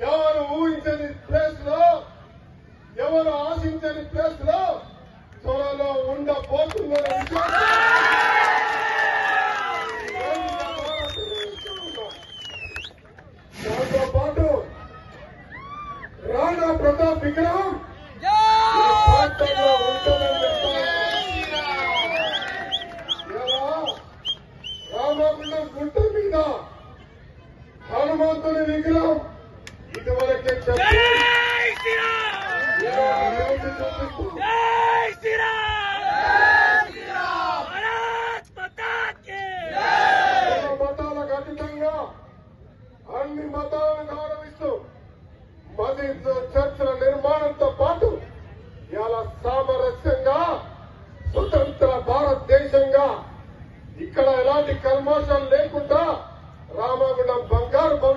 ఎవరు ఊహించని ప్లేస్ లో, ఎవరు ఆశించని ప్లేస్ లో త్వరలో ఉండబోతుందనే దాంతో పాటు రాణా ప్రతాప్ విగ్రహం ఉంటుందని రామగుండం గుట్ట మీద హనుమంతుని విగ్రహం ఇదివరకే మతాలకు అతీతంగా అన్ని మతాలను గౌరవిస్తూ మసీదు చర్చల నిర్మాణంతో పాటు ఇలా సామరస్యంగా స్వతంత్ర భారతదేశంగా ఇక్కడ ఎలాంటి కల్మషాలు లేకుండా